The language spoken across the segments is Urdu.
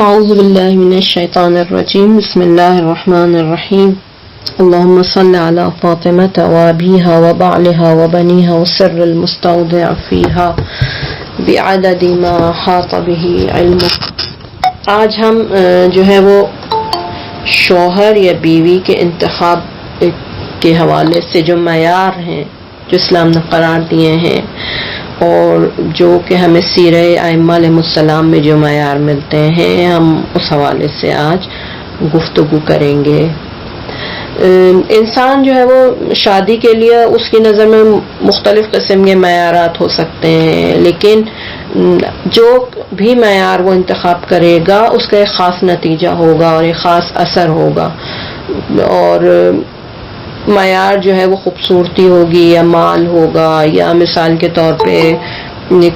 اعوذ باللہ من الشیطان الرجیم بسم اللہ الرحمن الرحیم اللهم صل على فاطمة وابيها وبعلها وبنيها والسر المستودع فيها بعدد ما حاط به علمك۔ آج ہم جو ہے وہ شوہر یا بیوی کے انتخاب کے حوالے سے جو معیار ہیں جو اسلام نے قرار دیے ہیں اور جو کہ ہمیں سیرہ ائمہ علیہ السلام میں جو معیار ملتے ہیں ہم اس حوالے سے آج گفتگو کریں گے۔ انسان جو ہے وہ شادی کے لیے اس کی نظر میں مختلف قسم کے معیارات ہو سکتے ہیں، لیکن جو بھی معیار وہ انتخاب کرے گا اس کا ایک خاص نتیجہ ہوگا اور ایک خاص اثر ہوگا، اور معیار جو ہے وہ خوبصورتی ہوگی یا مال ہوگا یا مثال کے طور پہ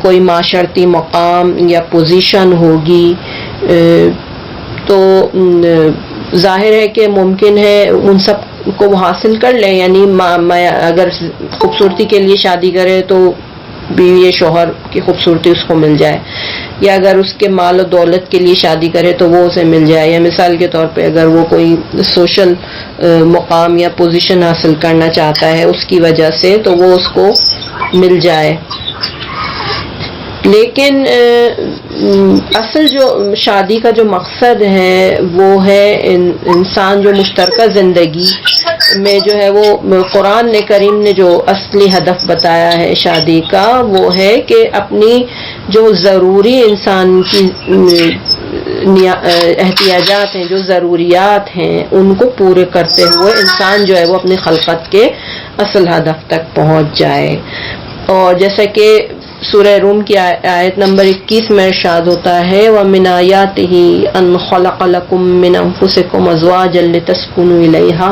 کوئی معاشرتی مقام یا پوزیشن ہوگی، تو ظاہر ہے کہ ممکن ہے ان سب کو وہ حاصل کر لے، یعنی اگر خوبصورتی کے لیے شادی کرے تو بیوی شوہر کی خوبصورتی اس کو مل جائے، یا اگر اس کے مال و دولت کے لیے شادی کرے تو وہ اسے مل جائے، یا مثال کے طور پہ اگر وہ کوئی سوشل مقام یا پوزیشن حاصل کرنا چاہتا ہے اس کی وجہ سے تو وہ اس کو مل جائے۔ لیکن اصل جو شادی کا جو مقصد ہے وہ ہے انسان جو مشترکہ زندگی میں جو ہے وہ قرآن کریم نے جو اصلی ہدف بتایا ہے شادی کا وہ ہے کہ اپنی جو ضروری انسان کی احتیاجات ہیں، جو ضروریات ہیں، ان کو پورے کرتے ہوئے انسان جو ہے وہ اپنی خلقت کے اصل ہدف تک پہنچ جائے۔ اور جیسا کہ سورہ روم کی آیت نمبر 21 میں ارشاد ہوتا ہے وَمِنْ آيَاتِهِ أَنْ خَلَقَ لَكُم مِّنْ أَنفُسِكُمْ أَزْوَاجًا لِتَسْكُنُوا إِلَيْهَا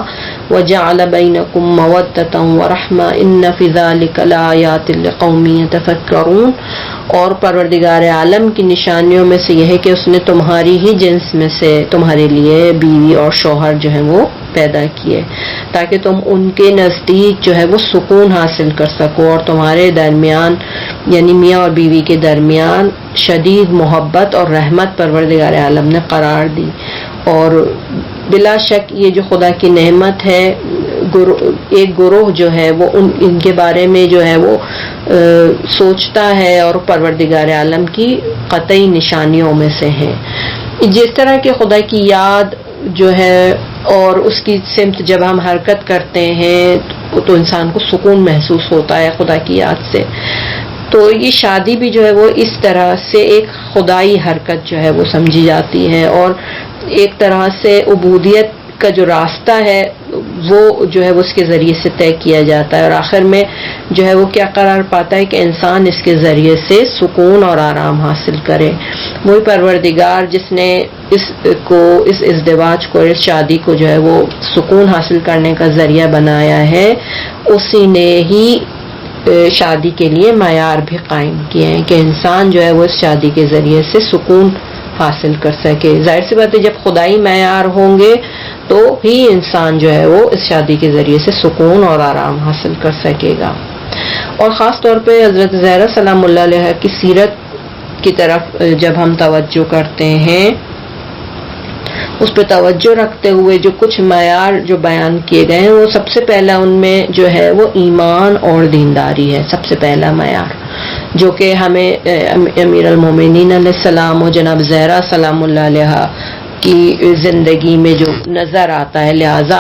وَجَعَلَ بَيْنَكُم مَّوَدَّةً وَرَحْمَةً إِنَّ فِي ذَلِكَ لَآيَاتٍ لِقَوْمٍ يَتَفَكَّرُونَ۔ اور پروردگار عالم کی نشانیوں میں سے یہ ہے کہ اس نے تمہاری ہی جنس میں سے تمہارے لیے بیوی اور شوہر جو ہے وہ پیدا کیے تاکہ تم ان کے نزدیک جو ہے وہ سکون حاصل کر سکو، اور تمہارے درمیان یعنی میاں اور بیوی کے درمیان شدید محبت اور رحمت پروردگار عالم نے قرار دی۔ اور بلا شک یہ جو خدا کی نعمت ہے، ایک گروہ جو ہے وہ ان کے بارے میں جو ہے وہ سوچتا ہے اور پروردگار عالم کی قطعی نشانیوں میں سے ہے۔ جس طرح کہ خدا کی یاد جو ہے اور اس کی سمت جب ہم حرکت کرتے ہیں تو انسان کو سکون محسوس ہوتا ہے خدا کی یاد سے، تو یہ شادی بھی جو ہے وہ اس طرح سے ایک خدائی حرکت جو ہے وہ سمجھی جاتی ہے، اور ایک طرح سے عبودیت کا جو راستہ ہے وہ جو ہے وہ اس کے ذریعے سے طے کیا جاتا ہے، اور آخر میں جو ہے وہ کیا قرار پاتا ہے کہ انسان اس کے ذریعے سے سکون اور آرام حاصل کرے۔ وہی پروردگار جس نے اس ازدواج کو، اس شادی کو جو ہے وہ سکون حاصل کرنے کا ذریعہ بنایا ہے، اسی نے ہی شادی کے لیے معیار بھی قائم کیے ہیں کہ انسان جو ہے وہ اس شادی کے ذریعے سے سکون حاصل کر سکے۔ ظاہر سی بات ہے جب خدائی معیار ہوں گے تو ہی انسان جو ہے وہ اس شادی کے ذریعے سے سکون اور آرام حاصل کر سکے گا۔ اور خاص طور پہ حضرت زہرا سلام اللہ علیہ کی سیرت کی طرف جب ہم توجہ کرتے ہیں، اس پہ توجہ رکھتے ہوئے جو کچھ معیار جو بیان کیے گئے ہیں وہ سب سے پہلا ان میں جو ہے وہ ایمان اور دینداری ہے، سب سے پہلا معیار جو کہ ہمیں امیر المومنین علیہ السلام و جناب زہرا سلام اللہ علیہ کی زندگی میں جو نظر آتا ہے۔ لہٰذا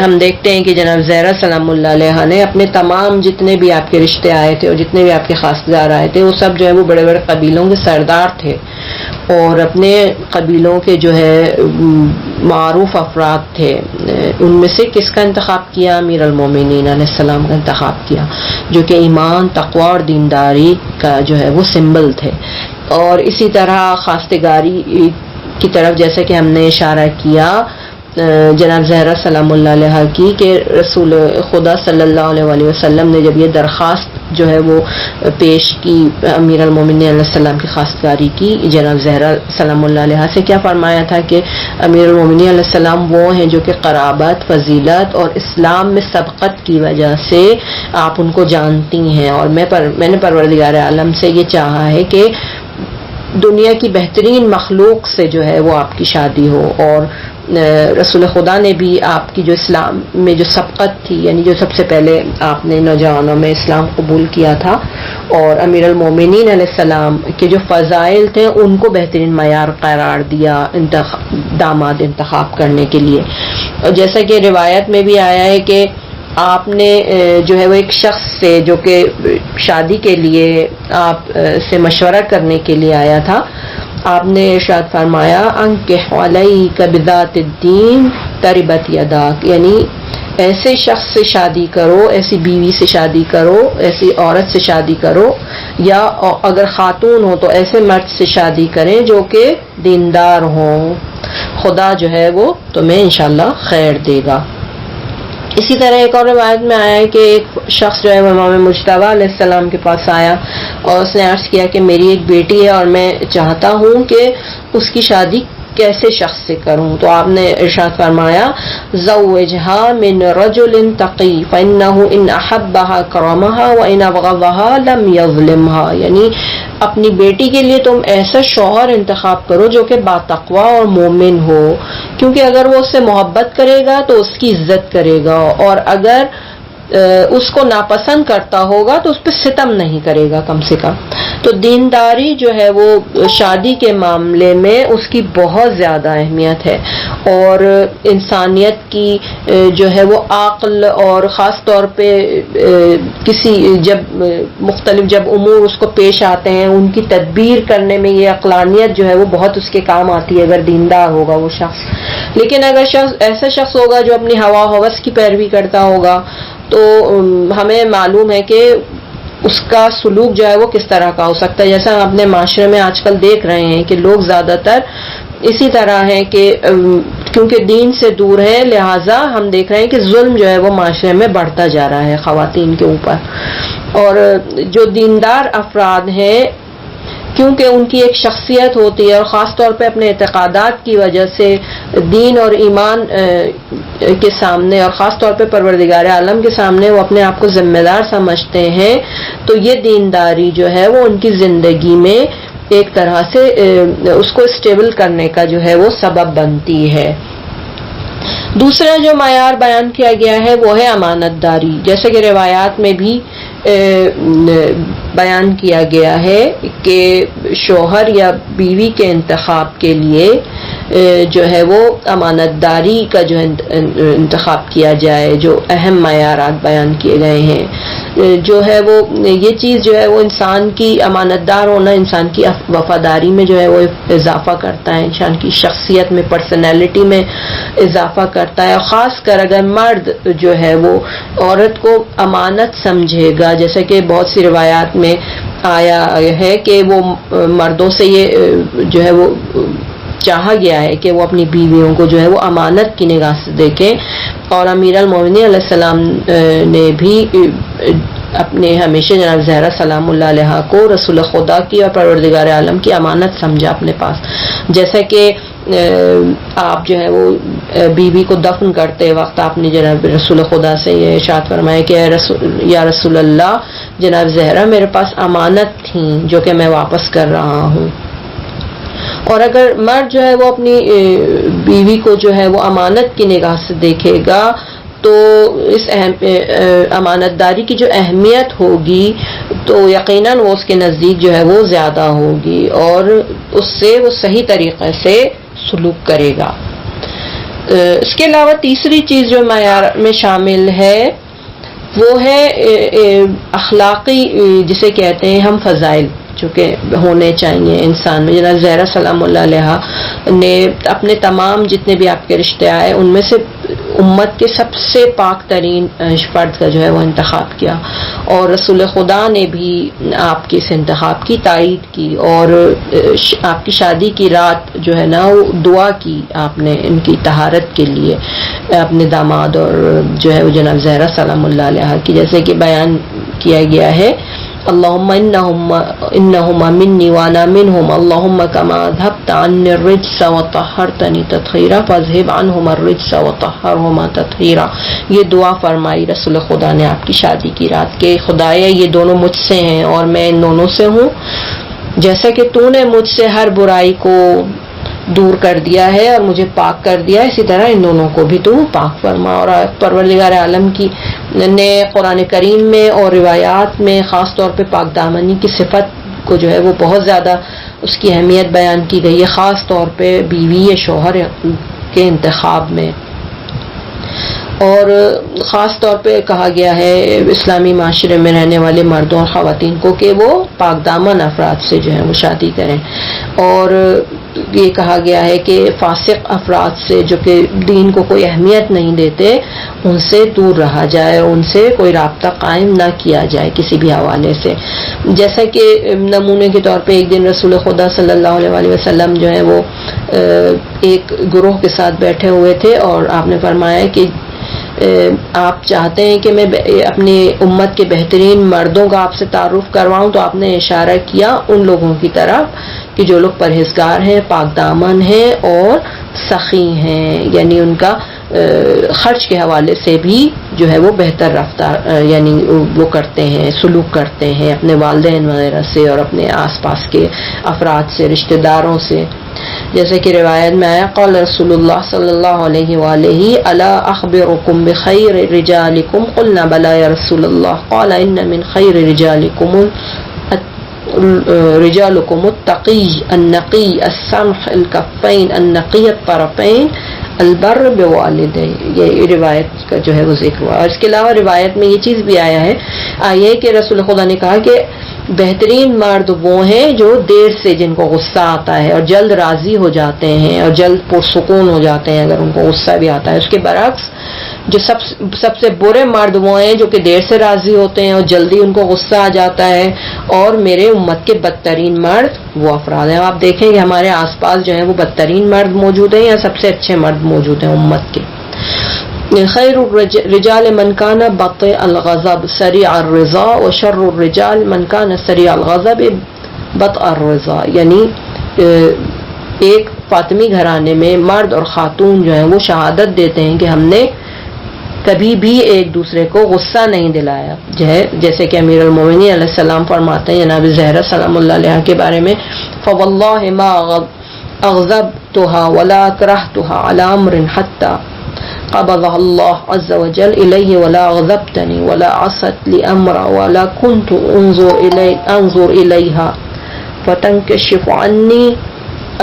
ہم دیکھتے ہیں کہ جناب زہرا سلام اللہ علیہ نے اپنے تمام جتنے بھی آپ کے رشتے آئے تھے اور جتنے بھی آپ کے خاصگار آئے تھے وہ سب جو ہے وہ بڑے بڑے قبیلوں کے سردار تھے، اور اپنے قبیلوں کے جو ہے معروف افراد تھے۔ ان میں سے کس کا انتخاب کیا؟ امیر المومنین علیہ السلام کا انتخاب کیا، جو کہ ایمان، تقوی اور دینداری کا جو ہے وہ سمبل تھے۔ اور اسی طرح خواستگاری کی طرف جیسے کہ ہم نے اشارہ کیا جناب زہرا سلام اللہ علیہ کی کہ رسول خدا صلی اللہ علیہ وسلم نے جب یہ درخواست جو ہے وہ پیش کی امیر المومنین علیہ السلام کی خواستگاری کی، جناب زہرا سلام اللہ علیہ سے کیا فرمایا تھا کہ امیر المومنین علیہ السلام وہ ہیں جو کہ قرابت، فضیلت اور اسلام میں سبقت کی وجہ سے آپ ان کو جانتی ہیں، اور میں نے پروردگار عالم سے یہ چاہا ہے کہ دنیا کی بہترین مخلوق سے جو ہے وہ آپ کی شادی ہو. اور رسول خدا نے بھی آپ کی جو اسلام میں جو سبقت تھی، یعنی جو سب سے پہلے آپ نے نوجوانوں میں اسلام قبول کیا تھا، اور امیر المومنین علیہ السلام کے جو فضائل تھے ان کو بہترین معیار قرار دیا داماد انتخاب کرنے کے لیے. اور جیسا کہ روایت میں بھی آیا ہے کہ آپ نے جو ہے وہ ایک شخص سے جو کہ شادی کے لیے آپ سے مشورہ کرنے کے لیے آیا تھا، آپ نے ارشاد فرمایا انکح علیک بذات الدین تربت یداک، یعنی ایسے شخص سے شادی کرو، ایسی بیوی سے شادی کرو، ایسی عورت سے شادی کرو، یا اگر خاتون ہو تو ایسے مرد سے شادی کریں جو کہ دیندار ہوں، خدا جو ہے وہ تمہیں انشاءاللہ خیر دے گا. اسی طرح ایک اور روایت میں آیا ہے کہ ایک شخص جو ہے وہ امام مجتبی علیہ السلام کے پاس آیا اور اس نے عرض کیا کہ میری ایک بیٹی ہے اور میں چاہتا ہوں کہ اس کی شادی کیسے شخص سے کروں. تو آپ نے ارشاد فرمایا زوجها من رجل تقی فإنه ان احبها کرمها وان ابغضها لم يظلمها، یعنی اپنی بیٹی کے لیے تم ایسا شوہر انتخاب کرو جو کہ باتقوا اور مومن ہو، کیونکہ اگر وہ اس سے محبت کرے گا تو اس کی عزت کرے گا، اور اگر اس کو ناپسند کرتا ہوگا تو اس پہ ستم نہیں کرے گا کم سے کم. تو دینداری جو ہے وہ شادی کے معاملے میں اس کی بہت زیادہ اہمیت ہے، اور انسانیت کی جو ہے وہ عقل، اور خاص طور پہ کسی جب امور اس کو پیش آتے ہیں ان کی تدبیر کرنے میں یہ عقلانیت جو ہے وہ بہت اس کے کام آتی ہے اگر دیندار ہوگا وہ شخص. لیکن اگر ایسا شخص ہوگا جو اپنی ہوا ہوس کی پیروی کرتا ہوگا تو ہمیں معلوم ہے کہ اس کا سلوک جو ہے وہ کس طرح کا ہو سکتا ہے. جیسا ہم اپنے معاشرے میں آج کل دیکھ رہے ہیں کہ لوگ زیادہ تر اسی طرح ہیں کہ کیونکہ دین سے دور ہے، لہٰذا ہم دیکھ رہے ہیں کہ ظلم جو ہے وہ معاشرے میں بڑھتا جا رہا ہے خواتین کے اوپر. اور جو دیندار افراد ہیں کیونکہ ان کی ایک شخصیت ہوتی ہے، اور خاص طور پہ اپنے اعتقادات کی وجہ سے دین اور ایمان کے سامنے، اور خاص طور پہ پروردگار عالم کے سامنے وہ اپنے آپ کو ذمہ دار سمجھتے ہیں، تو یہ دینداری جو ہے وہ ان کی زندگی میں ایک طرح سے اس کو اسٹیبل کرنے کا جو ہے وہ سبب بنتی ہے. دوسرا جو معیار بیان کیا گیا ہے وہ ہے امانت داری. جیسے کہ روایات میں بھی بیان کیا گیا ہے کہ شوہر یا بیوی کے انتخاب کے لیے جو ہے وہ امانت داری کا جو انتخاب کیا جائے. جو اہم معیارات بیان کیے گئے ہیں جو ہے وہ یہ چیز جو ہے وہ انسان کی امانت دار ہونا انسان کی وفاداری میں جو ہے وہ اضافہ کرتا ہے، انسان کی شخصیت میں، پرسنالٹی میں اضافہ کرتا ہے. اور خاص کر اگر مرد جو ہے وہ عورت کو امانت سمجھے گا، جیسے کہ بہت سی روایات میں آیا ہے کہ وہ مردوں سے یہ جو ہے وہ چاہا گیا ہے کہ وہ اپنی بیویوں کو جو ہے وہ امانت کی نگاہ سے دیکھیں. اور امیر المومنین علیہ السلام نے بھی اپنے ہمیشہ جناب زہرا سلام اللہ علیہ کو رسول خدا کی اور پروردگار عالم کی امانت سمجھا اپنے پاس. جیسا کہ آپ جو ہے وہ بیوی کو دفن کرتے وقت آپ نے جناب رسول خدا سے یہ ارشاد فرمایا کہ یا رسول اللہ، جناب زہرا میرے پاس امانت تھیں جو کہ میں واپس کر رہا ہوں. اور اگر مرد جو ہے وہ اپنی بیوی کو جو ہے وہ امانت کی نگاہ سے دیکھے گا تو اس امانت داری کی جو اہمیت ہوگی تو یقیناً وہ اس کے نزدیک جو ہے وہ زیادہ ہوگی اور اس سے وہ صحیح طریقے سے سلوک کرے گا. اس کے علاوہ تیسری چیز جو معیار میں شامل ہے وہ ہے اخلاقی، جسے کہتے ہیں ہم فضائل جو کہ ہونے چاہیے انسان میں. جناب زہرا سلام اللہ علیہ نے اپنے تمام جتنے بھی آپ کے رشتے آئے ان میں سے امت کے سب سے پاک ترین فرد کا جو ہے وہ انتخاب کیا، اور رسول خدا نے بھی آپ کے اس انتخاب کی تائید کی، اور آپ کی شادی کی رات جو ہے نا وہ دعا کی آپ نے ان کی طہارت کے لیے اپنے داماد اور جو ہے وہ جناب زہرا سلام اللہ علیہ کی. جیسے کہ بیان کیا گیا ہے اللہم انہما منی وانا منہم اللہم کما ذہبت عنی الرجس وطہرتنی تطہیرا فاذہب عنہما الرجس وطہرہما تطہیرا. یہ دعا فرمائی رسول خدا نے آپ کی شادی کی رات کہ خدایا یہ دونوں مجھ سے ہیں اور میں ان دونوں سے ہوں، جیسا کہ تو نے مجھ سے ہر برائی کو دور کر دیا ہے اور مجھے پاک کر دیا، اسی طرح ان دونوں کو بھی تو پاک فرما۔ اور پروردگار عالم کی نے قرآن کریم میں اور روایات میں خاص طور پہ پاک دامنی کی صفت کو جو ہے وہ بہت زیادہ اس کی اہمیت بیان کی گئی ہے، خاص طور پہ بیوی یا شوہر کے انتخاب میں۔ اور خاص طور پہ کہا گیا ہے اسلامی معاشرے میں رہنے والے مردوں اور خواتین کو کہ وہ پاک دامن افراد سے جو ہے وہ شادی کریں، اور یہ کہا گیا ہے کہ فاسق افراد سے جو کہ دین کو کوئی اہمیت نہیں دیتے ان سے دور رہا جائے، ان سے کوئی رابطہ قائم نہ کیا جائے کسی بھی حوالے سے۔ جیسا کہ نمونے کے طور پہ ایک دن رسول خدا صلی اللہ علیہ وسلم جو ہے وہ ایک گروہ کے ساتھ بیٹھے ہوئے تھے، اور آپ نے فرمایا کہ آپ چاہتے ہیں کہ میں اپنی امت کے بہترین مردوں کا آپ سے تعارف کرواؤں، تو آپ نے اشارہ کیا ان لوگوں کی طرف کہ جو لوگ پرہیزگار ہیں، پاک دامن ہیں اور سخی ہیں، یعنی ان کا خرچ کے حوالے سے بھی جو ہے وہ بہتر رفتار یعنی وہ کرتے ہیں، سلوک کرتے ہیں اپنے والدین وغیرہ سے اور اپنے آس پاس کے افراد سے، رشتہ داروں سے۔ جیسے کہ روایت میں آیا قال رسول اللہ صلی اللہ علیہ وآلہ الا اخبرکم بخیر رجالکم قلنا بلا یا رسول اللہ قال ان من خیر رجالکم التقی النقی السمح الکفین النقی الطرفین البر بوالدہ۔ یہ روایت کا جو ہے وہ ذکر ہوا، اور اس کے علاوہ روایت میں یہ چیز بھی آیا ہے کہ رسول خدا نے کہا کہ بہترین مرد وہ ہیں جو دیر سے جن کو غصہ آتا ہے اور جلد راضی ہو جاتے ہیں اور جلد پرسکون ہو جاتے ہیں اگر ان کو غصہ بھی آتا ہے۔ اس کے برعکس جو سب سے برے مرد وہ ہیں جو کہ دیر سے راضی ہوتے ہیں اور جلدی ان کو غصہ آ جاتا ہے، اور میرے امت کے بدترین مرد وہ افراد ہیں۔ آپ دیکھیں کہ ہمارے آس پاس جو ہیں وہ بدترین مرد موجود ہیں یا سب سے اچھے مرد موجود ہیں امت کے۔ خیر الرجال من کان بطیء الغضب سریع الرضا وشر الرجال من کان سریع الغضب بطء الرضا، یعنی ایک فاطمی گھرانے میں مرد اور خاتون جو ہیں وہ شہادت دیتے ہیں کہ ہم نے کبھی بھی ایک دوسرے کو غصہ نہیں دلایا، جیسے کہ امیر المومنین علیہ السلام فرماتے ہیں جناب زہرا سلام اللہ علیہ کے بارے میں فواللہ ما اغضبتها ولا كرهتها على امر حتى قبضها الله عز وجل إليه ولا غضبتني ولا عصت لي أمرا ولا كنت أنظر إليها فتنكشف عني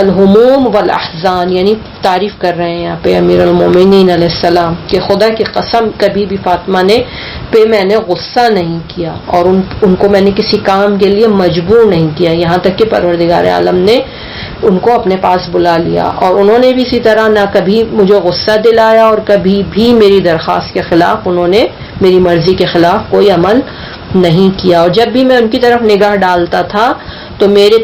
الہموم والاحزان، یعنی تعریف کر رہے ہیں یہاں پہ امیر المومنین علیہ السلام کہ خدا کی قسم کبھی بھی فاطمہ پہ میں نے غصہ نہیں کیا اور ان کو میں نے کسی کام کے لیے مجبور نہیں کیا، یہاں تک کہ پروردگار عالم نے ان کو اپنے پاس بلا لیا، اور انہوں نے بھی اسی طرح نہ کبھی مجھے غصہ دلایا اور کبھی بھی میری درخواست کے خلاف انہوں نے میری مرضی کے خلاف کوئی عمل نہیں کیا، اور جب بھی میں ان کی طرف نگاہ ڈالتا تھا تو میری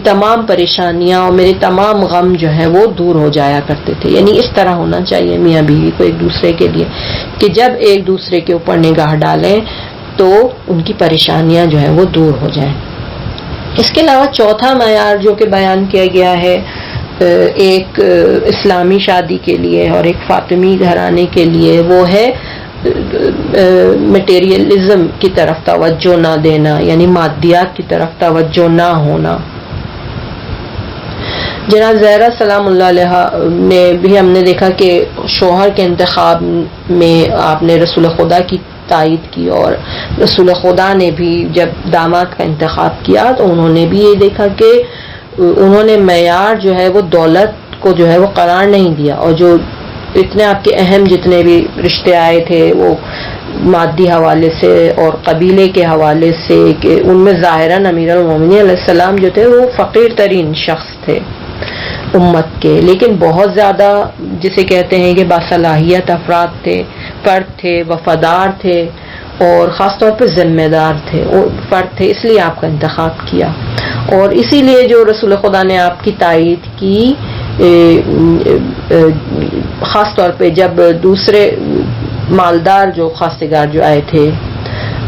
تمام پریشانیاں اور میرے تمام غم جو ہیں وہ دور ہو جایا کرتے تھے۔ یعنی اس طرح ہونا چاہیے میاں بیوی کو ایک دوسرے کے لیے کہ جب ایک دوسرے کے اوپر نگاہ ڈالیں تو ان کی پریشانیاں جو ہیں وہ دور ہو جائیں۔ اس کے علاوہ چوتھا معیار جو کہ بیان کیا گیا ہے ایک اسلامی شادی کے لیے اور ایک فاطمی گھرانے کے لیے، وہ ہے میٹیریلزم کی طرف توجہ نہ دینا، یعنی مادیات کی طرف توجہ نہ ہونا۔ جناب زہرا سلام اللہ علیہ نے بھی ہم نے دیکھا کہ شوہر کے انتخاب میں آپ نے رسول خدا کی تائید کی، اور رسول خدا نے بھی جب داماد کا انتخاب کیا تو انہوں نے بھی یہ دیکھا کہ انہوں نے معیار جو ہے وہ دولت کو جو ہے وہ قرار نہیں دیا، اور جو اتنے آپ کے اہم جتنے بھی رشتے آئے تھے وہ مادی حوالے سے اور قبیلے کے حوالے سے، کہ ان میں ظاہراً امیر المومنین علیہ السلام جو تھے وہ فقیر ترین شخص تھے امت کے، لیکن بہت زیادہ جسے کہتے ہیں کہ باصلاحیت افراد تھے، فرد تھے، وفادار تھے، اور خاص طور پہ ذمہ دار تھے، فرد تھے، اس لیے آپ کا انتخاب کیا، اور اسی لیے جو رسول خدا نے آپ کی تائید کی، خاص طور پہ جب دوسرے مالدار جو خواستگار جو آئے تھے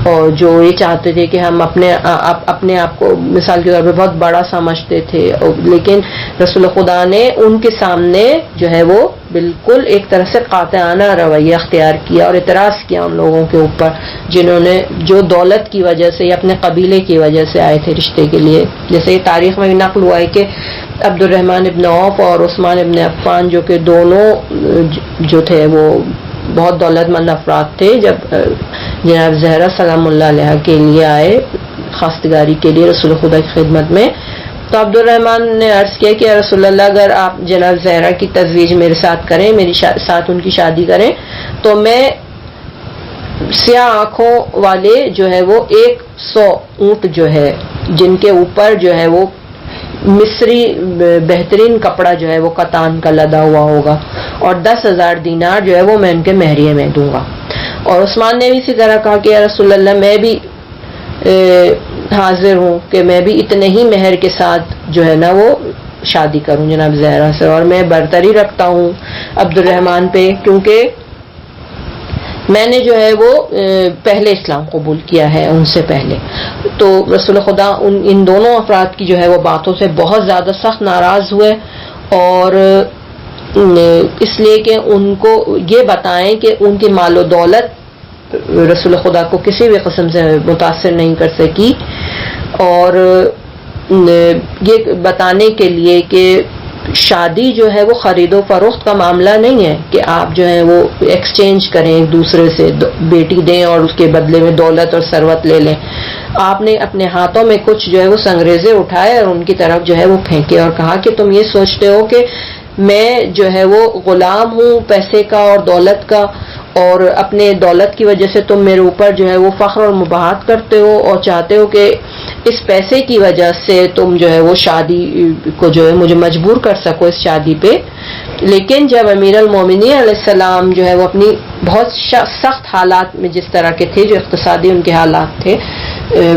اور جو یہ چاہتے تھے کہ ہم اپنے آپ کو مثال کے طور پہ بہت بڑا سمجھتے تھے، لیکن رسول خدا نے ان کے سامنے جو ہے وہ بالکل ایک طرح سے قاطعانہ رویہ اختیار کیا اور اعتراض کیا ان لوگوں کے اوپر جنہوں نے جو دولت کی وجہ سے یا اپنے قبیلے کی وجہ سے آئے تھے رشتے کے لیے. جیسے یہ تاریخ میں بھی نقل ہوا ہے کہ عبد الرحمن ابن عوف اور عثمان ابن عفان جو کہ دونوں جو تھے وہ بہت دولت مند افراد تھے، جب جناب زہرا سلام اللہ علیہ کے لیے آئے خواستگاری کے لیے رسول خدا کی خدمت میں، تو عبد الرحمن نے عرض کیا کہ رسول اللہ اگر آپ جناب زہرا کی تزویج میرے ساتھ کریں، میری ساتھ ان کی شادی کریں، تو میں سیاہ آنکھوں والے جو ہے وہ 100 اونٹ جو ہے جن کے اوپر جو ہے وہ مصری بہترین کپڑا جو ہے وہ کتان کا لدا ہوا ہوگا، اور 10,000 دینار جو ہے وہ میں ان کے مہریے میں دوں گا. اور عثمان نے بھی اسی طرح کہا کہ یا رسول اللہ میں بھی حاضر ہوں کہ میں بھی اتنے ہی مہر کے ساتھ جو ہے نا وہ شادی کروں جناب زہرا سے، اور میں برتری رکھتا ہوں عبد الرحمن پہ کیونکہ میں نے جو ہے وہ پہلے اسلام قبول کیا ہے ان سے پہلے. تو رسول خدا ان دونوں افراد کی جو ہے وہ باتوں سے بہت زیادہ سخت ناراض ہوئے، اور اس لیے کہ ان کو یہ بتائیں کہ ان کی مال و دولت رسول خدا کو کسی بھی قسم سے متاثر نہیں کر سکی، اور یہ بتانے کے لیے کہ شادی جو ہے وہ خرید و فروخت کا معاملہ نہیں ہے کہ آپ جو ہے وہ ایکسچینج کریں ایک دوسرے سے، بیٹی دیں اور اس کے بدلے میں دولت اور ثروت لے لیں. آپ نے اپنے ہاتھوں میں کچھ جو ہے وہ سنگریزے اٹھائے اور ان کی طرف جو ہے وہ پھینکے اور کہا کہ تم یہ سوچتے ہو کہ میں جو ہے وہ غلام ہوں پیسے کا اور دولت کا، اور اپنے دولت کی وجہ سے تم میرے اوپر جو ہے وہ فخر اور مباحت کرتے ہو اور چاہتے ہو کہ اس پیسے کی وجہ سے تم جو ہے وہ شادی کو جو ہے مجھے مجبور کر سکو اس شادی پہ. لیکن جب امیر المومنین علیہ السلام جو ہے وہ اپنی بہت سخت حالات میں جس طرح کے تھے، جو اقتصادی ان کے حالات تھے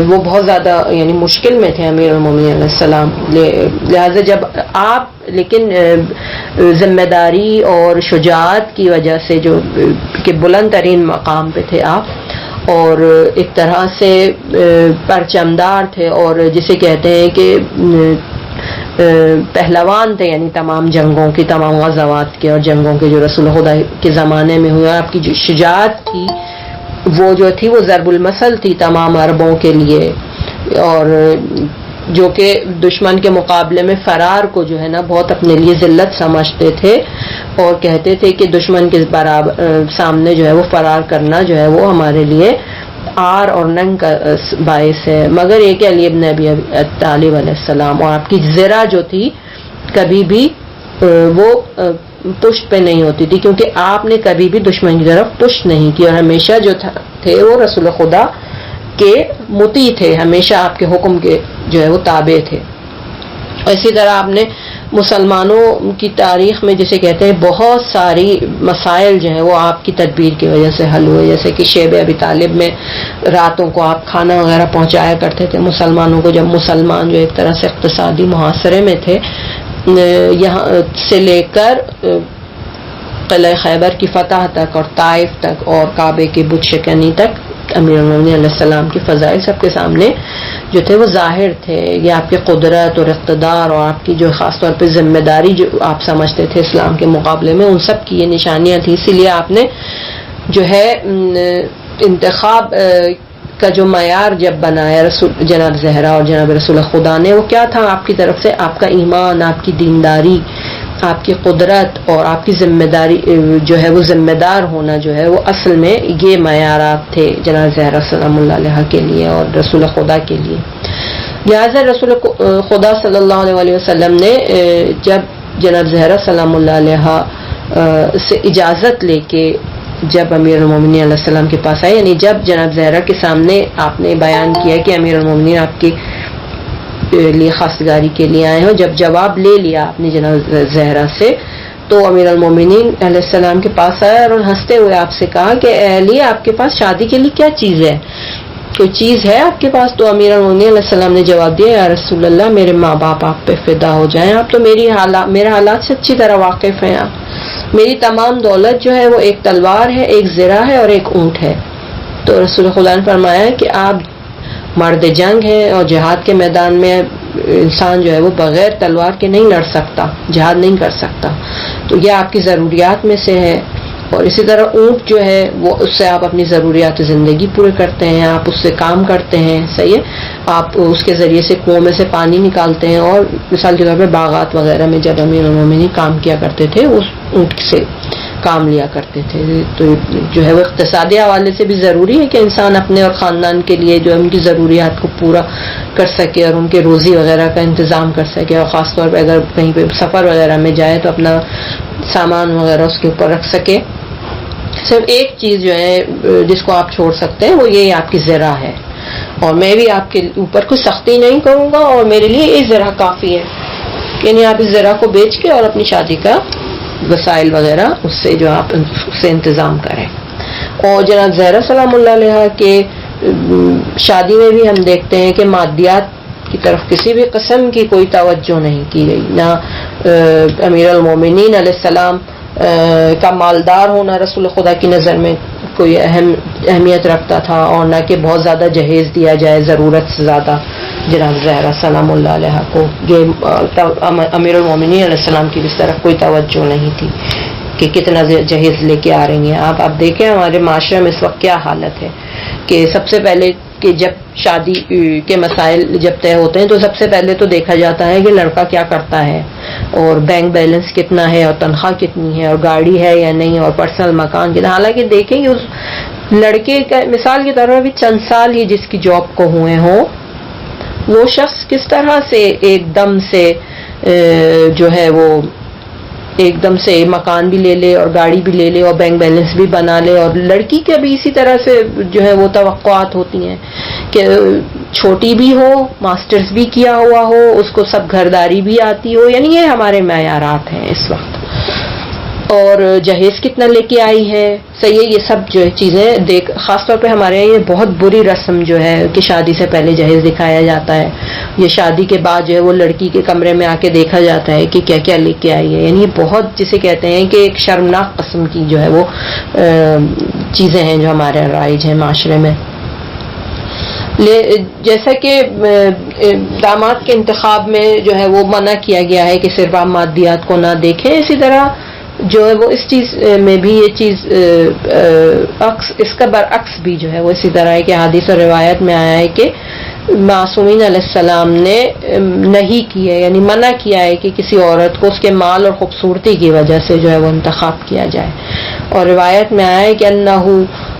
وہ بہت زیادہ یعنی مشکل میں تھے امیر المومنین علیہ السلام، لہذا جب آپ لیکن ذمہ داری اور شجاعت کی وجہ سے جو کہ بلند ترین مقام پہ تھے آپ، اور ایک طرح سے پرچمدار تھے اور جسے کہتے ہیں کہ پہلوان تھے، یعنی تمام جنگوں کی، تمام غزوات کے اور جنگوں کے جو رسول خدا کے زمانے میں ہوئے. آپ کی جو شجاعت تھی وہ جو تھی وہ ضرب المثل تھی تمام عربوں کے لیے، اور جو کہ دشمن کے مقابلے میں فرار کو جو ہے نا بہت اپنے لیے ذلت سمجھتے تھے اور کہتے تھے کہ دشمن کے سامنے جو ہے وہ فرار کرنا جو ہے وہ ہمارے لیے آر اور ننگ کا باعث ہے. مگر ایک علی ابن ابی طالب علیہ السلام اور آپ کی زرہ جو تھی کبھی بھی وہ پشت پہ نہیں ہوتی تھی، کیونکہ آپ نے کبھی بھی دشمن کی طرف پشت نہیں کی اور ہمیشہ جو تھے وہ رسول خدا کے مطیع تھے، ہمیشہ آپ کے حکم کے جو ہے وہ تابع تھے. اور اسی طرح آپ نے مسلمانوں کی تاریخ میں جسے کہتے ہیں بہت ساری مسائل جو ہیں وہ آپ کی تدبیر کی وجہ سے حل ہوئے، جیسے کہ شیب ابی طالب میں راتوں کو آپ کھانا وغیرہ پہنچایا کرتے تھے مسلمانوں کو، جب مسلمان جو ایک طرح سے اقتصادی محاصرے میں تھے، یہاں سے لے کر قلعہ خیبر کی فتح تک اور طائف تک اور کعبے کی بت شکنی تک امیر المومنین علیہ السلام کی فضائل سب کے سامنے جو تھے وہ ظاہر تھے. یہ آپ کی قدرت اور اقتدار اور آپ کی جو خاص طور پہ ذمہ داری جو آپ سمجھتے تھے اسلام کے مقابلے میں، ان سب کی یہ نشانیاں تھیں. اسی لیے آپ نے جو ہے انتخاب کا جو معیار جب بنایا جناب زہرا اور جناب رسول خدا نے، وہ کیا تھا آپ کی طرف سے؟ آپ کا ایمان، آپ کی دینداری، آپ کی قدرت اور آپ کی ذمہ داری جو ہے وہ ذمہ دار ہونا جو ہے وہ اصل میں یہ معیارات تھے جناب زہرا سلام اللہ علیہ کے لیے اور رسول خدا کے لیے. لہٰذا رسول خدا صلی اللہ علیہ وسلم نے جب جناب زہرا سلام اللہ علیہ سے اجازت لے کے جب امیر المومنین علیہ السلام کے پاس آئے، یعنی جب جناب زہرا کے سامنے آپ نے بیان کیا کہ امیر المومنین آپ کے لیے خواستگاری کے لیے آئے ہوں، جب جواب لے لیا آپ نے جناب زہرا سے، تو امیر المومنین علیہ السلام کے پاس آیا اور ہنستے ہوئے آپ سے کہا کہ اے علی، آپ کے پاس شادی کے لیے کیا چیز ہے؟ کوئی چیز ہے آپ کے پاس؟ تو امیر المومنین علیہ السلام نے جواب دیا، یا رسول اللہ میرے ماں باپ آپ پہ فدا ہو جائیں، آپ تو میرے حالات سے اچھی طرح واقف ہیں. میری تمام دولت جو ہے وہ ایک تلوار ہے، ایک زرہ ہے اور ایک اونٹ ہے. تو رسول خدا نے فرمایا کہ آپ مرد جنگ ہیں اور جہاد کے میدان میں انسان جو ہے وہ بغیر تلوار کے نہیں لڑ سکتا، جہاد نہیں کر سکتا، تو یہ آپ کی ضروریات میں سے ہے۔ اور اسی طرح اونٹ جو ہے وہ اس سے آپ اپنی ضروریات زندگی پورے کرتے ہیں، آپ اس سے کام کرتے ہیں، صحیح ہے، آپ اس کے ذریعے سے کنویں میں سے پانی نکالتے ہیں، اور مثال کے طور پہ باغات وغیرہ میں جب امیر المومنین کام کیا کرتے تھے اس اونٹ سے کام لیا کرتے تھے۔ تو جو ہے وہ اقتصادی حوالے سے بھی ضروری ہے کہ انسان اپنے اور خاندان کے لیے جو ہے ان کی ضروریات کو پورا کر سکے اور ان کے روزی وغیرہ کا انتظام کر سکے، اور خاص طور پہ اگر کہیں پہ سفر وغیرہ میں جائے تو اپنا سامان وغیرہ اس کے اوپر رکھ سکے۔ صرف ایک چیز جو ہے جس کو آپ چھوڑ سکتے ہیں وہ یہ آپ کی زرع ہے، اور میں بھی آپ کے اوپر کوئی سختی نہیں کروں گا، اور میرے لیے یہ زرع کافی ہے، یعنی آپ اس زرع کو بیچ کے اور اپنی شادی کا وسائل وغیرہ اس سے جو آپ اس سے انتظام کریں۔ اور جناب زہرا سلام اللہ علیہ کے شادی میں بھی ہم دیکھتے ہیں کہ مادیات کی طرف کسی بھی قسم کی کوئی توجہ نہیں کی گئی، نہ امیر المومنین علیہ السلام کا مالدار ہونا رسول خدا کی نظر میں کوئی اہمیت رکھتا تھا، اور نہ کہ بہت زیادہ جہیز دیا جائے ضرورت سے زیادہ جناب زہرا سلام اللہ علیہ کو۔ یہ امیر المومنین علیہ السلام کی اس طرف کوئی توجہ نہیں تھی کہ کتنا جہیز لے کے آ رہی ہیں آپ دیکھیں ہمارے معاشرے میں اس وقت کیا حالت ہے کہ سب سے پہلے کہ جب شادی کے مسائل جب طے ہوتے ہیں تو سب سے پہلے تو دیکھا جاتا ہے کہ لڑکا کیا کرتا ہے، اور بینک بیلنس کتنا ہے، اور تنخواہ کتنی ہے، اور گاڑی ہے یا نہیں، اور پرسنل مکان کتنا۔ حالانکہ دیکھیں کہ اس لڑکے کا مثال کی طرح بھی چند سال ہی جس کی جاب کو ہوئے ہوں، وہ شخص کس طرح سے ایک دم سے جو ہے وہ ایک دم سے مکان بھی لے لے اور گاڑی بھی لے لے اور بینک بیلنس بھی بنا لے۔ اور لڑکی کے بھی اسی طرح سے جو ہے وہ توقعات ہوتی ہیں کہ چھوٹی بھی ہو، ماسٹرز بھی کیا ہوا ہو، اس کو سب گھرداری بھی آتی ہو، یعنی یہ ہمارے معیارات ہیں اس وقت۔ اور جہیز کتنا لے کے آئی ہے، صحیح ہے، یہ سب جو ہے چیزیں دیکھ، خاص طور پہ ہمارے یہاں یہ بہت بری رسم جو ہے کہ شادی سے پہلے جہیز دکھایا جاتا ہے، یہ شادی کے بعد جو ہے وہ لڑکی کے کمرے میں آ کے دیکھا جاتا ہے کہ کیا کیا لے کے آئی ہے، یعنی یہ بہت جسے کہتے ہیں کہ ایک شرمناک قسم کی جو ہے وہ چیزیں ہیں جو ہمارے رائج ہیں معاشرے میں۔ جیسا کہ داماد کے انتخاب میں جو ہے وہ منع کیا گیا ہے کہ صرف آپ مادیات کو نہ دیکھیں، اسی طرح جو ہے وہ اس چیز میں بھی یہ چیز اس کا برعکس بھی جو ہے وہ اسی طرح ہے کہ حدیث اور روایت میں آیا ہے کہ معصومین علیہ السلام نے نہیں کیا، یعنی منع کیا ہے کہ کسی عورت کو اس کے مال اور خوبصورتی کی وجہ سے جو ہے وہ انتخاب کیا جائے۔ اور روایت میں آیا ہے کہ انہ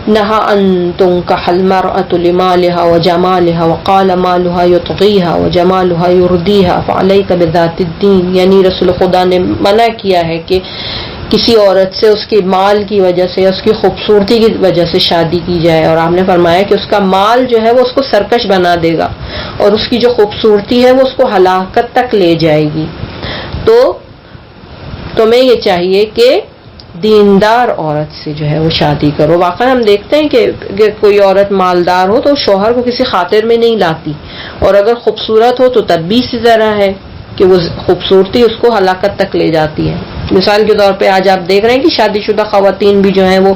نہا ان تنکح المرأة لمالها وجمالها وقال مالها يطغيها وجمالها يرضيها فعليك بذات الدين، یعنی رسول خدا نے منع کیا ہے کہ کسی عورت سے اس کے مال کی وجہ سے، اس کی خوبصورتی کی وجہ سے شادی کی جائے، اور آپ نے فرمایا کہ اس کا مال جو ہے وہ اس کو سرکش بنا دے گا، اور اس کی جو خوبصورتی ہے وہ اس کو ہلاکت تک لے جائے گی۔ تو تمہیں یہ چاہیے کہ دیندار عورت سے جو ہے وہ شادی کرو۔ واقعا ہم دیکھتے ہیں کہ کوئی عورت مالدار ہو تو شوہر کو کسی خاطر میں نہیں لاتی، اور اگر خوبصورت ہو تو تب بھی اسی طرح ہے کہ وہ خوبصورتی اس کو ہلاکت تک لے جاتی ہے۔ مثال کے طور پہ آج آپ دیکھ رہے ہیں کہ شادی شدہ خواتین بھی جو ہیں وہ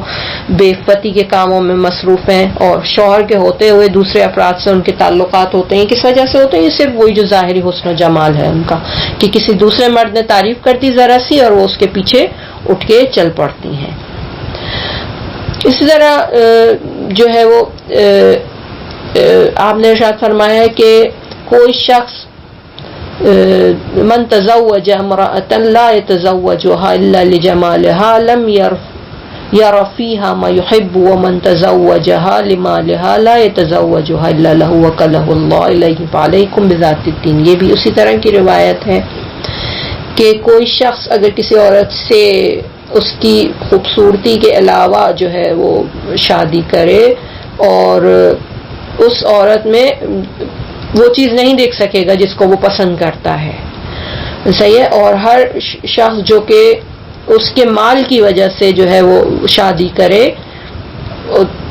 بے عفتی کے کاموں میں مصروف ہیں، اور شوہر کے ہوتے ہوئے دوسرے افراد سے ان کے تعلقات ہوتے ہیں۔ کس وجہ سے ہوتے ہیں؟ یہ صرف وہی جو ظاہری حسن و جمال ہے ان کا، کہ کسی دوسرے مرد نے تعریف کر دی ذرا سی اور وہ اس کے پیچھے اٹھ کے چل پڑتی ہیں۔ اسی طرح جو ہے وہ آپ نے ارشاد فرمایا ہے کہ کوئی شخص من تزوج امرأة لا يتزوجها الا لجمالها لم ير فيها ما يحب ومن تزوجها لمالها لا يتزوجها الا له وكله الله اليه فعليكم بذات الدين۔ یہ بھی اسی طرح کی روایت ہے کہ کوئی شخص اگر کسی عورت سے اس کی خوبصورتی کے علاوہ جو ہے وہ شادی کرے اور اس عورت میں وہ چیز نہیں دیکھ سکے گا جس کو وہ پسند کرتا ہے، صحیح ہے، اور ہر شخص جو کہ اس کے مال کی وجہ سے جو ہے وہ شادی کرے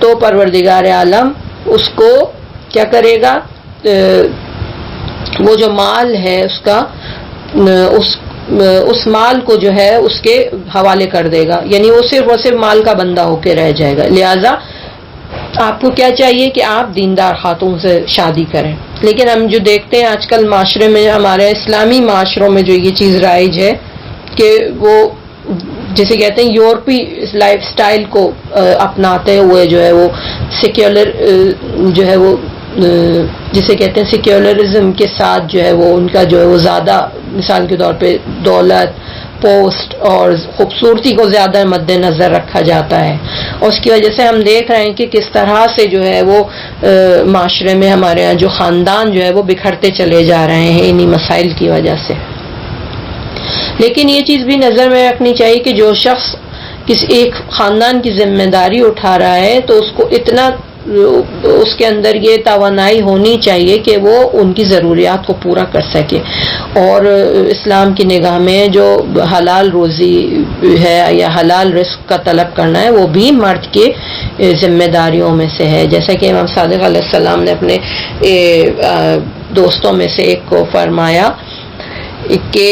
تو پروردگار عالم اس کو کیا کرے گا، وہ جو مال ہے اس کا اس مال کو جو ہے اس کے حوالے کر دے گا، یعنی وہ صرف مال کا بندہ ہو کے رہ جائے گا۔ لہذا آپ کو کیا چاہیے کہ آپ دیندار خاتون سے شادی کریں. لیکن ہم جو دیکھتے ہیں آج کل معاشرے میں، ہمارے اسلامی معاشروں میں جو یہ چیز رائج ہے کہ وہ جسے کہتے ہیں یورپی لائف سٹائل کو اپناتے ہوئے جو ہے وہ سیکولر جو ہے وہ جسے کہتے ہیں سیکولرزم کے ساتھ جو ہے وہ ان کا جو ہے وہ زیادہ، مثال کے طور پہ دولت، پوسٹ اور خوبصورتی کو زیادہ مد نظر رکھا جاتا ہے. اور اس کی وجہ سے ہم دیکھ رہے ہیں کہ کس طرح سے جو ہے وہ معاشرے میں ہمارے یہاں جو خاندان جو ہے وہ بکھرتے چلے جا رہے ہیں انہی مسائل کی وجہ سے. لیکن یہ چیز بھی نظر میں رکھنی چاہیے کہ جو شخص کسی ایک خاندان کی ذمہ داری اٹھا رہا ہے تو اس کو اتنا اس کے اندر یہ توانائی ہونی چاہیے کہ وہ ان کی ضروریات کو پورا کر سکے. اور اسلام کی نگاہ میں جو حلال روزی ہے یا حلال رزق کا طلب کرنا ہے وہ بھی مرد کے ذمہ داریوں میں سے ہے. جیسا کہ امام صادق علیہ السلام نے اپنے دوستوں میں سے ایک کو فرمایا کہ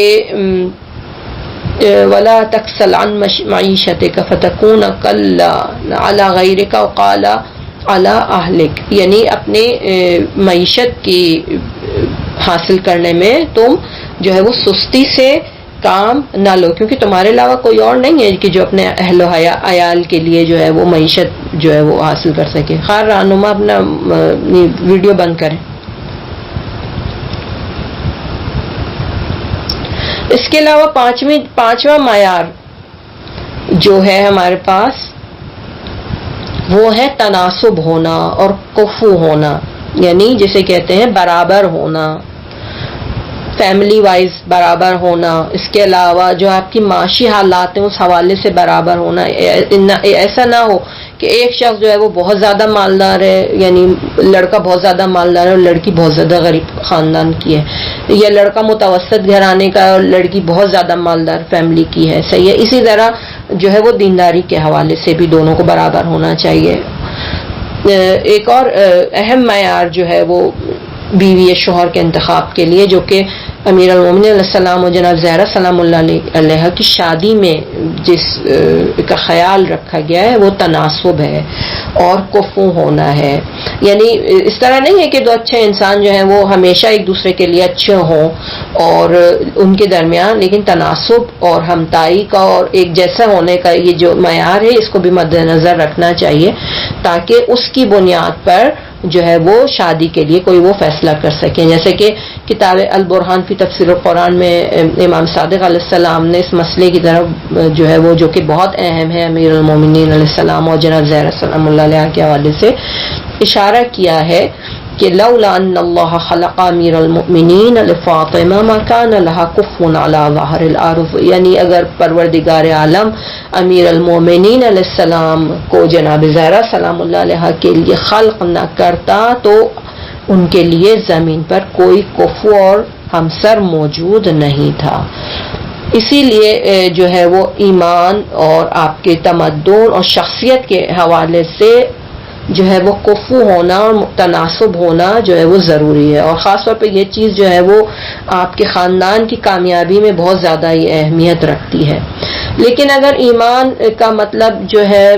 ولا تکسل عن معیشتک فتکون کلا علی غیرک وقال علی اہلک، یعنی اپنے معیشت کی حاصل کرنے میں تم جو ہے وہ سستی سے کام نہ لو، کیونکہ تمہارے علاوہ کوئی اور نہیں ہے کہ جو اپنے اہل و عیال کے لیے جو ہے وہ معیشت جو ہے وہ حاصل کر سکے. خیر رہنما اپنا ویڈیو بند کریں. اس کے علاوہ پانچواں معیار جو ہے ہمارے پاس وہ ہے تناسب ہونا اور کفو ہونا، یعنی جسے کہتے ہیں برابر ہونا، فیملی وائز برابر ہونا. اس کے علاوہ جو آپ کی معاشی حالات ہیں اس حوالے سے برابر ہونا. ایسا نہ ہو کہ ایک شخص جو ہے وہ بہت زیادہ مالدار ہے، یعنی لڑکا بہت زیادہ مالدار ہے اور لڑکی بہت زیادہ غریب خاندان کی ہے، یا لڑکا متوسط گھرانے کا ہے اور لڑکی بہت زیادہ مالدار فیملی کی ہے. صحیح ہے. اسی طرح جو ہے وہ دینداری کے حوالے سے بھی دونوں کو برابر ہونا چاہیے. ایک اور اہم معیار جو ہے وہ بیوی یا شوہر کے انتخاب کے لیے، جو کہ امیر المومنین علیہ السلام و جناب زہرا سلام اللہ علیہ کی شادی میں جس کا خیال رکھا گیا ہے وہ تناسب ہے اور کفو ہونا ہے. یعنی اس طرح نہیں ہے کہ دو اچھے انسان جو ہیں وہ ہمیشہ ایک دوسرے کے لیے اچھے ہوں اور ان کے درمیان، لیکن تناسب اور ہمتائی کا اور ایک جیسا ہونے کا یہ جو معیار ہے اس کو بھی مد نظر رکھنا چاہیے، تاکہ اس کی بنیاد پر جو ہے وہ شادی کے لیے کوئی وہ فیصلہ کر سکیں. جیسے کہ کتاب البرہان فی تفسیر القرآن میں امام صادق علیہ السلام نے اس مسئلے کی طرف جو ہے وہ جو کہ بہت اہم ہے امیر المومنین علیہ السلام اور جناب زہرا سلام اللہ علیہ کے حوالے سے اشارہ کیا ہے کہ لولا ان اللہ خلق امیر المؤمنین لفاطمہ ما کان لها کفوا علی ظہر الارض، یعنی اگر پروردگار عالم امیر المؤمنین علیہ السلام کو جناب زہرا سلام اللہ علیہ کے لیے خلق نہ کرتا تو ان کے لیے زمین پر کوئی کفو اور ہمسر موجود نہیں تھا. اسی لیے جو ہے وہ ایمان اور آپ کے تمدن اور شخصیت کے حوالے سے جو ہے وہ کفو ہونا اور تناسب ہونا جو ہے وہ ضروری ہے. اور خاص طور پہ یہ چیز جو ہے وہ آپ کے خاندان کی کامیابی میں بہت زیادہ یہ اہمیت رکھتی ہے. لیکن اگر ایمان کا مطلب جو ہے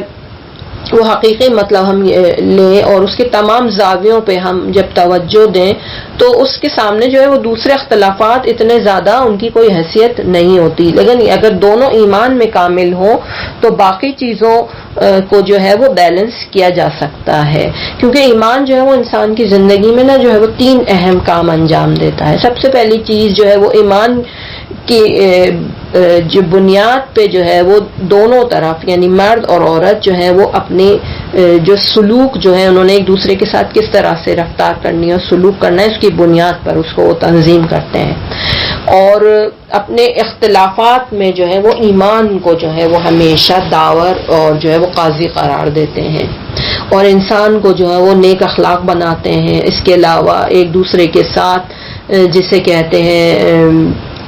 وہ حقیقی مطلب ہم لیں اور اس کے تمام زاویوں پہ ہم جب توجہ دیں تو اس کے سامنے جو ہے وہ دوسرے اختلافات اتنے زیادہ ان کی کوئی حیثیت نہیں ہوتی. لیکن اگر دونوں ایمان میں کامل ہوں تو باقی چیزوں کو جو ہے وہ بیلنس کیا جا سکتا ہے، کیونکہ ایمان جو ہے وہ انسان کی زندگی میں نا جو ہے وہ 3 اہم کام انجام دیتا ہے. سب سے پہلی چیز جو ہے وہ ایمان کی جو بنیاد پہ جو ہے وہ دونوں طرف یعنی مرد اور عورت جو ہے وہ اپنے جو سلوک جو ہے انہوں نے ایک دوسرے کے ساتھ کس طرح سے رفتار کرنی ہے اور سلوک کرنا ہے اس کی بنیاد پر اس کو وہ تنظیم کرتے ہیں. اور اپنے اختلافات میں جو ہے وہ ایمان کو جو ہے وہ ہمیشہ داور اور جو ہے وہ قاضی قرار دیتے ہیں اور انسان کو جو ہے وہ نیک اخلاق بناتے ہیں. اس کے علاوہ ایک دوسرے کے ساتھ جسے کہتے ہیں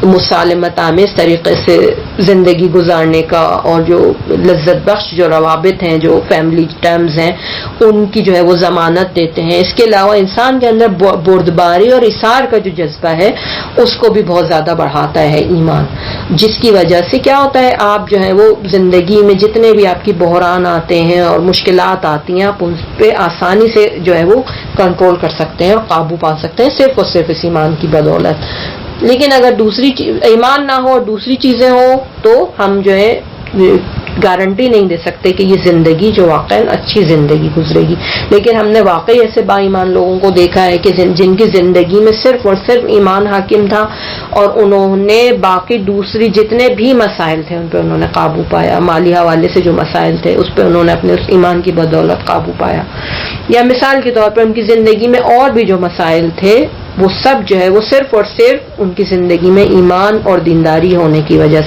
مسالمت آمیز طریقے سے زندگی گزارنے کا، اور جو لذت بخش جو روابط ہیں، جو فیملی ٹرمز ہیں، ان کی جو ہے وہ ضمانت دیتے ہیں۔ اس کے علاوہ انسان کے اندر بردباری اور اثار کا جو جذبہ ہے اس کو بھی بہت زیادہ بڑھاتا ہے ایمان، جس کی وجہ سے کیا ہوتا ہے، آپ جو ہے وہ زندگی میں جتنے بھی آپ کی بحران آتے ہیں اور مشکلات آتی ہیں، آپ ان پہ آسانی سے جو ہے وہ کنٹرول کر سکتے ہیں اور قابو پا سکتے ہیں، صرف اور صرف اس ایمان کی بدولت۔ لیکن اگر دوسری ایمان نہ ہو اور دوسری چیزیں ہوں تو ہم جو ہے گارنٹی نہیں دے سکتے کہ یہ زندگی جو واقعاً اچھی زندگی گزرے گی۔ لیکن ہم نے واقعی ایسے با ایمان لوگوں کو دیکھا ہے کہ جن کی زندگی میں صرف اور صرف ایمان حاکم تھا، اور انہوں نے باقی دوسری جتنے بھی مسائل تھے ان پہ انہوں نے قابو پایا، مالی حوالے سے جو مسائل تھے اس پہ انہوں نے اپنے اس ایمان کی بدولت قابو پایا، یا مثال کے طور پر ان کی زندگی میں اور بھی جو مسائل تھے وہ سب جو ہے وہ صرف اور صرف ان کی زندگی میں ایمان اور دینداری ہونے کی وجہ سے